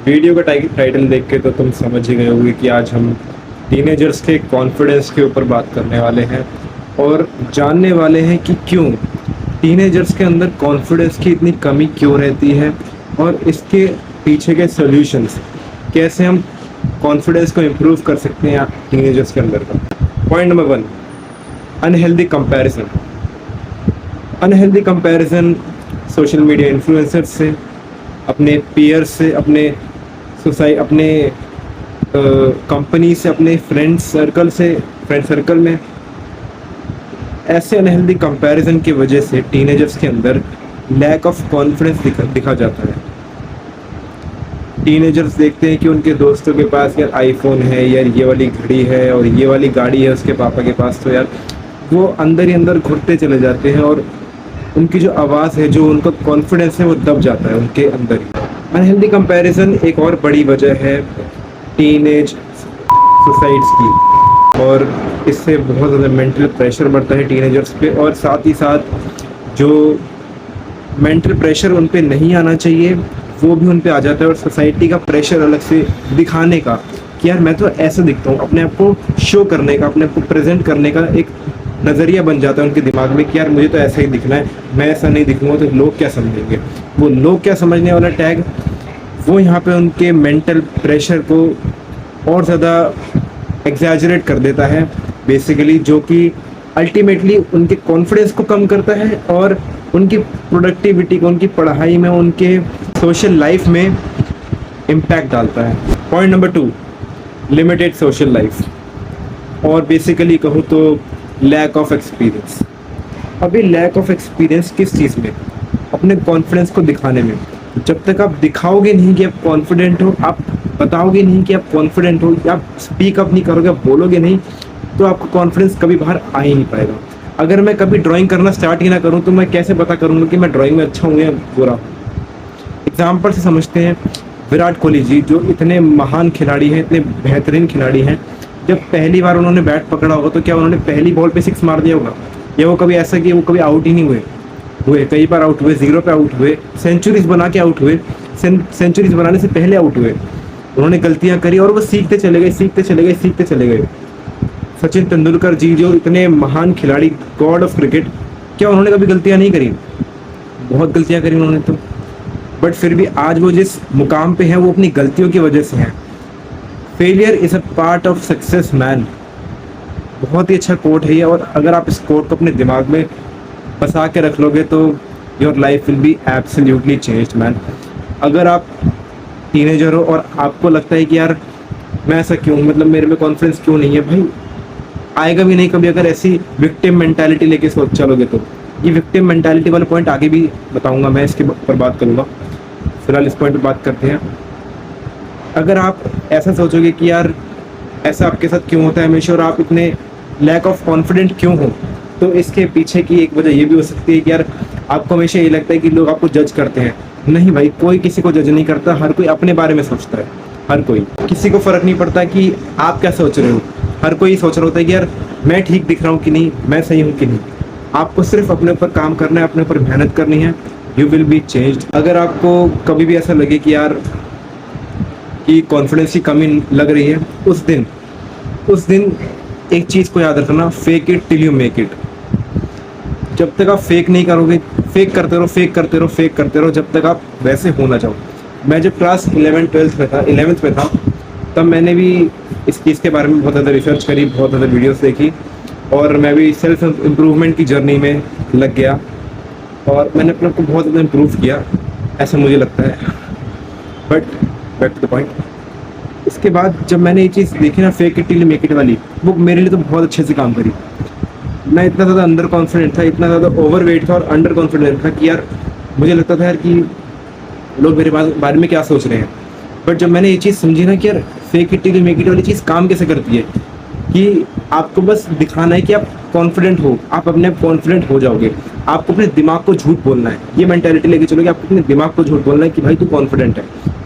Video का title देख के तो तुम समझ ही गए होगे कि आज हम टीनेजर्स के कॉन्फिडेंस के ऊपर बात करने वाले हैं और जानने वाले हैं कि क्यों टीनेजर्स के अंदर कॉन्फिडेंस की इतनी कमी क्यों रहती है और इसके पीछे के सॉल्यूशंस, कैसे हम कॉन्फिडेंस को इम्प्रूव कर सकते हैं टीनेजर्स के अंदर का। Point number 1, unhealthy comparison. Unhealthy comparison social media influencers से, अपने पीयर्स से, अपने कंपनी से, अपने फ्रेंड सर्कल में ऐसे अनहेल्दी कंपैरिजन की वजह से टीनेजर्स के अंदर लैक ऑफ कॉन्फिडेंस दिखा जाता है। टीनेजर्स देखते हैं कि उनके दोस्तों के पास यार आईफोन है, यार ये वाली घड़ी है और ये वाली गाड़ी है उसके पापा के पास, तो यार वो अंदर ही अंदर घुटते चले जाते हैं और उनकी जो आवाज़ है, जो उनका कॉन्फिडेंस है, वो दब जाता है उनके अंदर ही। अनहेल्दी कंपैरिजन एक और बड़ी वजह है टीनेज सुसाइड्स की, और इससे बहुत ज़्यादा मेंटल प्रेशर बढ़ता है टीनेजर्स पे, और साथ ही साथ जो मेंटल प्रेशर उन पे नहीं आना चाहिए वो भी उन पे आ जाता है, और सोसाइटी का प्रेशर अलग से दिखाने का कि यार मैं तो ऐसा दिखता हूँ, अपने आप को शो करने का, अपने आप को प्रेजेंट करने का एक नज़रिया बन जाता है उनके दिमाग में कि यार मुझे तो ऐसा ही दिखना है, मैं ऐसा नहीं दिखूँगा तो लोग क्या समझेंगे। वो लोग क्या समझने वाला टैग वो यहाँ पे उनके मेंटल प्रेशर को और ज़्यादा एग्जैजरेट कर देता है बेसिकली, जो कि अल्टीमेटली उनके कॉन्फिडेंस को कम करता है और उनकी प्रोडक्टिविटी को, उनकी पढ़ाई में, उनके सोशल लाइफ में इम्पैक्ट डालता है। Point number 2, limited social life, और बेसिकली कहूँ तो लैक ऑफ एक्सपीरियंस। अभी लैक ऑफ एक्सपीरियंस किस चीज़ में? अपने कॉन्फिडेंस को दिखाने में। जब तक आप दिखाओगे नहीं कि आप कॉन्फिडेंट हो, आप बताओगे नहीं कि आप कॉन्फिडेंट हो, आप स्पीक अप नहीं करोगे, आप बोलोगे नहीं, तो आपका कॉन्फिडेंस कभी बाहर आ ही नहीं पाएगा। अगर मैं कभी ड्राइंग करना स्टार्ट ही ना करूँ तो मैं कैसे पता करूँगा कि मैं ड्राइंग में अच्छा हूँ या बुरा हूँ? एग्जाम्पल से समझते हैं, विराट कोहली जी जो इतने महान खिलाड़ी हैं, इतने बेहतरीन खिलाड़ी हैं, जब पहली बार उन्होंने बैट पकड़ा होगा तो क्या उन्होंने पहली बॉल पे 6 मार दिया होगा? या वो कभी ऐसा कि वो कभी आउट ही नहीं हुए कई बार आउट हुए, 0 पे आउट हुए, सेंचुरीज बना के आउट हुए, सेंचुरीज बनाने से पहले आउट हुए। उन्होंने गलतियां करी और वो सीखते चले गए। सचिन तेंदुलकर जी जो इतने महान खिलाड़ी, गॉड ऑफ क्रिकेट, क्या उन्होंने कभी गलतियां नहीं करी? बहुत गलतियां करी उन्होंने तो, बट फिर भी आज वो जिस मुकाम पे हैं वो अपनी गलतियों की वजह से हैं। Failure is a part of success man. बहुत ही अच्छा कोट है ये, और अगर आप इस कोट को अपने दिमाग में बसा के रख लोगे तो your life will be absolutely changed man. अगर आप टीनेजर हो और आपको लगता है कि यार मैं ऐसा क्यों, मतलब मेरे में कॉन्फिडेंस क्यों नहीं है, भाई आएगा भी नहीं कभी अगर ऐसी विक्टिम मेंटालिटी लेके सोच चलोगे तो। ये विक्टिम मेंटालिटी वाला पॉइंट आगे भी बताऊंगा, मैं इसके ऊपर बात करूंगा, फिलहाल इस पॉइंट पर बात करते हैं। अगर आप ऐसा सोचोगे कि यार ऐसा आपके साथ क्यों होता है हमेशा और आप इतने लैक ऑफ कॉन्फिडेंट क्यों हो, तो इसके पीछे की एक वजह ये भी हो सकती है कि यार आपको हमेशा ये लगता है कि लोग आपको जज करते हैं। नहीं भाई, कोई किसी को जज नहीं करता, हर कोई अपने बारे में सोचता है। हर कोई, किसी को फ़र्क नहीं पड़ता कि आप क्या सोच रहे हो, हर कोई सोच रहा होता है कि यार मैं ठीक दिख रहा हूँ कि नहीं, मैं सही हूँ कि नहीं। आपको सिर्फ अपने ऊपर काम करना है, अपने ऊपर मेहनत करनी है, यू विल बी चेंज्ड। अगर आपको कभी भी ऐसा लगे कि यार कि कॉन्फिडेंस की कमी लग रही है, उस दिन एक चीज़ को याद रखना, fake it till you make it. जब तक आप फेक नहीं करोगे, फेक करते रहो जब तक आप वैसे हो ना जाओ। मैं जब क्लास 11th में था तब मैंने भी इस चीज़ के बारे में बहुत ज़्यादा रिसर्च करी, बहुत ज़्यादा वीडियोस देखी, और मैं भी सेल्फ इम्प्रूवमेंट की जर्नी में लग गया और मैंने अपने आप को बहुत ज़्यादा इम्प्रूव किया, ऐसा मुझे लगता है। But back to the point, इसके बाद जब मैंने ये चीज़ देखी ना, fake it till you make it वाली, वो मेरे लिए तो बहुत अच्छे से काम करी। मैं इतना ज़्यादा अंडर कॉन्फिडेंट था, इतना ज़्यादा ओवरवेट था और अंडर कॉन्फिडेंट था कि यार मुझे लगता था यार कि लोग मेरे बारे में क्या सोच रहे हैं। बट जब मैंने ये चीज़ समझी ना कि यार fake it till you make it वाली चीज़ काम कैसे करती है, कि आपको बस दिखाना है कि आप कॉन्फिडेंट हो, आप अपने आप कॉन्फिडेंट हो जाओगे। आपको अपने दिमाग को झूठ बोलना है, ये मेंटालिटी लेके चलोगे, आपको अपने दिमाग को झूठ बोलना है कि भाई तू कॉन्फिडेंट है,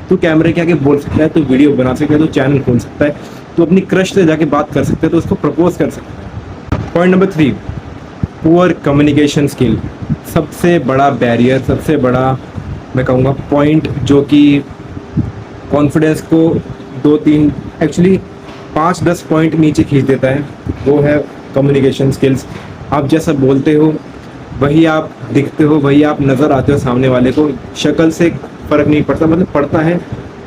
तू कैमरे के आगे बोल सकता है, तू वीडियो बना सकता है, तू चैनल खोल सकता है, तू अपनी क्रश से जाके बात कर सकता है, तो उसको प्रपोज कर सकता है। Point number 3, poor communication skill. सबसे बड़ा बैरियर, सबसे बड़ा मैं कहूँगा पॉइंट जो कि कॉन्फिडेंस को 2-3 एक्चुअली 5-10 पॉइंट नीचे खींच देता है, वो है कम्युनिकेशन स्किल्स। आप जैसा बोलते हो वही आप दिखते हो, वही आप नज़र आते हो सामने वाले को। शक्ल से फ़र्क नहीं पड़ता, मतलब पड़ता है,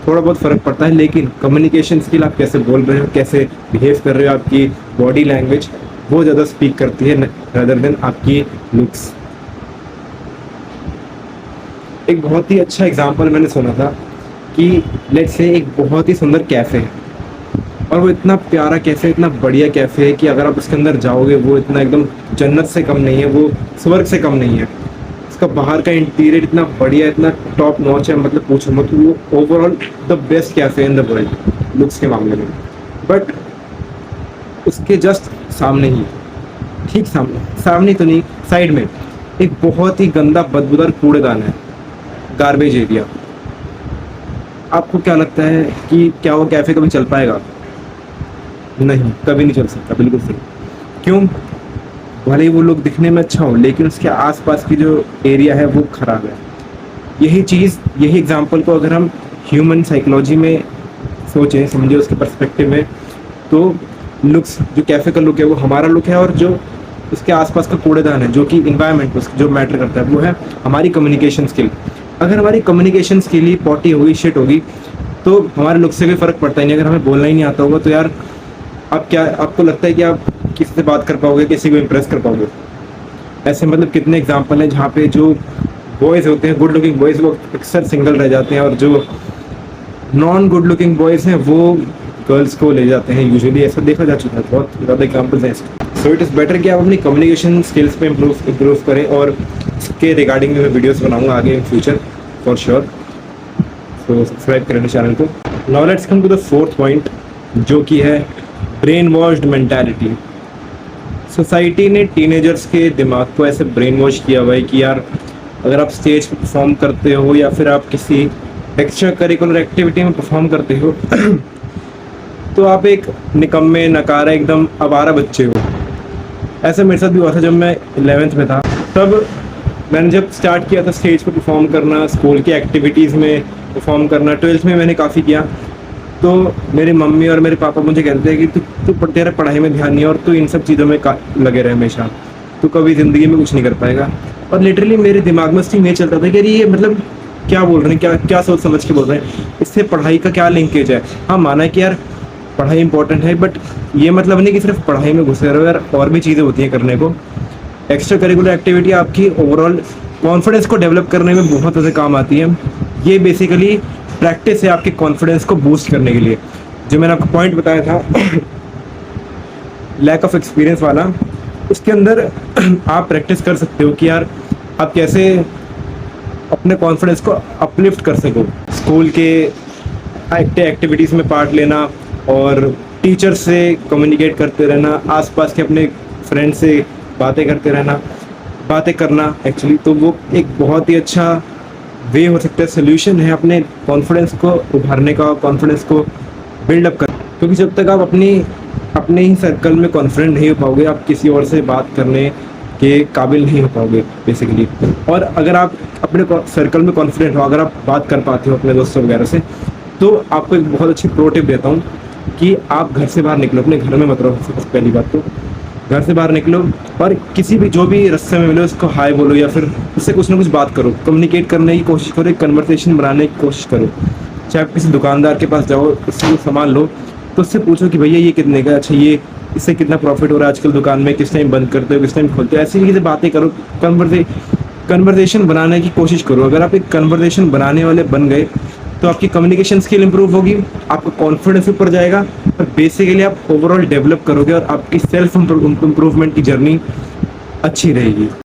थोड़ा बहुत फ़र्क पड़ता है, लेकिन कम्युनिकेशन स्किल, आप कैसे बोल रहे हो, कैसे बिहेव कर रहे हो, आपकी बॉडी लैंग्वेज वो ज़्यादा स्पीक करती है रादर देन आपकी लुक्स। एक बहुत ही अच्छा एग्जांपल मैंने सुना था कि लेट्स से एक बहुत ही सुंदर कैफ़े है और वो इतना प्यारा कैफ़े, इतना बढ़िया कैफ़े है कि अगर आप उसके अंदर जाओगे वो इतना एकदम जन्नत से कम नहीं है, वो स्वर्ग से कम नहीं है। उसका बाहर का इंटीरियर इतना बढ़िया, इतना टॉप नॉच है, मतलब पूछो मत, वो overall the best cafe in the world looks के मामले में। बट उसके जस्ट सामने ही, ठीक सामने तो नहीं, साइड में एक बहुत ही गंदा बदबूदार कूड़ेदान है, गार्बेज एरिया। आपको क्या लगता है कि क्या वो कैफ़े कभी चल पाएगा? नहीं, कभी नहीं चल सकता, बिल्कुल सही। क्यों? भले ही वो लोग दिखने में अच्छा हो, लेकिन उसके आसपास की जो एरिया है वो ख़राब है। यही चीज़, यही एग्जांपल को अगर हम ह्यूमन साइकोलॉजी में सोचें, समझे उसके पर्सपेक्टिव में, तो लुक्स, जो कैफ़े का लुक है वो हमारा लुक है, और जो उसके आसपास का कूड़ेदान है, जो कि इन्वायरमेंट जो मैटर करता है, वो है हमारी कम्युनिकेशन स्किल। अगर हमारी कम्युनिकेशन स्किल ही पॉटी होगी, शिट होगी, तो हमारे लुक से कोई फ़र्क पड़ता ही नहीं। अगर हमें बोलना ही नहीं आता होगा तो यार आप क्या, आपको लगता है कि आप किसी से बात कर पाओगे, किसी को इम्प्रेस कर पाओगे? ऐसे मतलब कितने एग्जाम्पल हैं जहाँ पे जो बॉयज़ होते हैं, गुड लुकिंग बॉयज़, वो अक्सर सिंगल रह जाते हैं, और जो नॉन गुड लुकिंग बॉयज़ हैं वो गर्ल्स को ले जाते हैं। यूजुअली ऐसा देखा जा चुका है, बहुत ज़्यादा एग्जाम्पल्स हैं इसके। सो इट इज़ बेटर कि आप अपनी कम्युनिकेशन स्किल्स पे इम्प्रूव करें, और इसके रिगार्डिंग में मैं वीडियोस बनाऊंगा आगे in future for sure. So subscribe करें चैनल को। Now let's come to the fourth point, जो कि है ब्रेन वॉश्ड मेंटालिटी। सोसाइटी ने टीनेजर्स के दिमाग को ऐसे ब्रेन वॉश किया हुआ है कि यार अगर आप स्टेज पर परफॉर्म करते हो या फिर आप किसी एक्स्ट्रा करिकुलर एक्टिविटी में परफॉर्म करते हो तो आप एक निकम्मे, नकारा, एकदम आवारा बच्चे हो। ऐसा मेरे साथ भी हुआ था जब मैं 11th में था। तब मैंने जब स्टार्ट किया था स्टेज पर परफॉर्म करना, स्कूल की एक्टिविटीज़ में परफॉर्म करना, 12th में मैंने काफ़ी किया, तो मेरी मम्मी और मेरे पापा मुझे कहते हैं कि तू तेरा पढ़ाई में ध्यान नहीं है और तू इन सब चीज़ों में लगे रहे हमेशा, तू कभी ज़िंदगी में कुछ नहीं कर पाएगा। और लिटरली मेरे दिमाग में स्टिल ये चलता था कि अरे ये मतलब क्या बोल रहे हैं, क्या क्या सोच समझ के बोल रहे हैं, इससे पढ़ाई का क्या लिंकेज है? हाँ, माना है कि यार पढ़ाई इंपॉर्टेंट है, बट ये मतलब नहीं कि सिर्फ पढ़ाई में घुसे रहो यार, और भी चीज़ें होती हैं करने को। एक्स्ट्रा करिकुलर एक्टिविटी आपकी ओवरऑल कॉन्फिडेंस को डेवलप करने में बहुत ज़्यादा काम आती है। ये बेसिकली प्रैक्टिस है आपके कॉन्फिडेंस को बूस्ट करने के लिए। जो मैंने आपको पॉइंट बताया था लैक ऑफ एक्सपीरियंस वाला, उसके अंदर आप प्रैक्टिस कर सकते हो कि यार आप कैसे अपने कॉन्फिडेंस को अपलिफ्ट कर सको। स्कूल के एक्टिविटीज़ में पार्ट लेना, और टीचर से कम्युनिकेट करते रहना, आसपास के अपने फ्रेंड से बातें करना एक्चुअली, तो वो एक बहुत ही अच्छा वे हो सकता है, सोल्यूशन है अपने कॉन्फिडेंस को उभारने का, कॉन्फिडेंस को बिल्डअप कर। क्योंकि जब तक आप अपने ही सर्कल में कॉन्फिडेंट नहीं हो पाओगे, आप किसी और से बात करने के काबिल नहीं हो पाओगे बेसिकली। और अगर आप अपने सर्कल में कॉन्फिडेंट हो, अगर आप बात कर पाते हो अपने दोस्तों वगैरह से, तो आपको एक बहुत अच्छी प्रो टिप देता हूँ कि आप घर से बाहर निकलो, अपने घर में मत रहो। सबसे पहली बात तो घर से बाहर निकलो, और किसी भी जो भी रास्ते में मिले उसको हाय बोलो, या फिर उससे कुछ ना कुछ बात करो, कम्युनिकेट करने की कोशिश करो, एक कन्वर्सेशन बनाने की कोशिश करो। चाहे आप किसी दुकानदार के पास जाओ, उससे कुछ सामान लो, तो उससे पूछो कि भैया ये कितने का, अच्छा ये इससे कितना प्रॉफिट हो रहा है आजकल दुकान में, किस टाइम बंद करते हो, किस टाइम खोलते हो, ऐसी चीज़ें बातें करो, कन्वर्सेशन बनाने की कोशिश करो। अगर आप एक कन्वर्सेशन बनाने वाले बन गए तो आपकी कम्युनिकेशन स्किल इंप्रूव होगी, आपका कॉन्फिडेंस ऊपर जाएगा, और बेसिकली आप ओवरऑल डेवलप करोगे, और आपकी सेल्फ इम्प्रूवमेंट की जर्नी अच्छी रहेगी।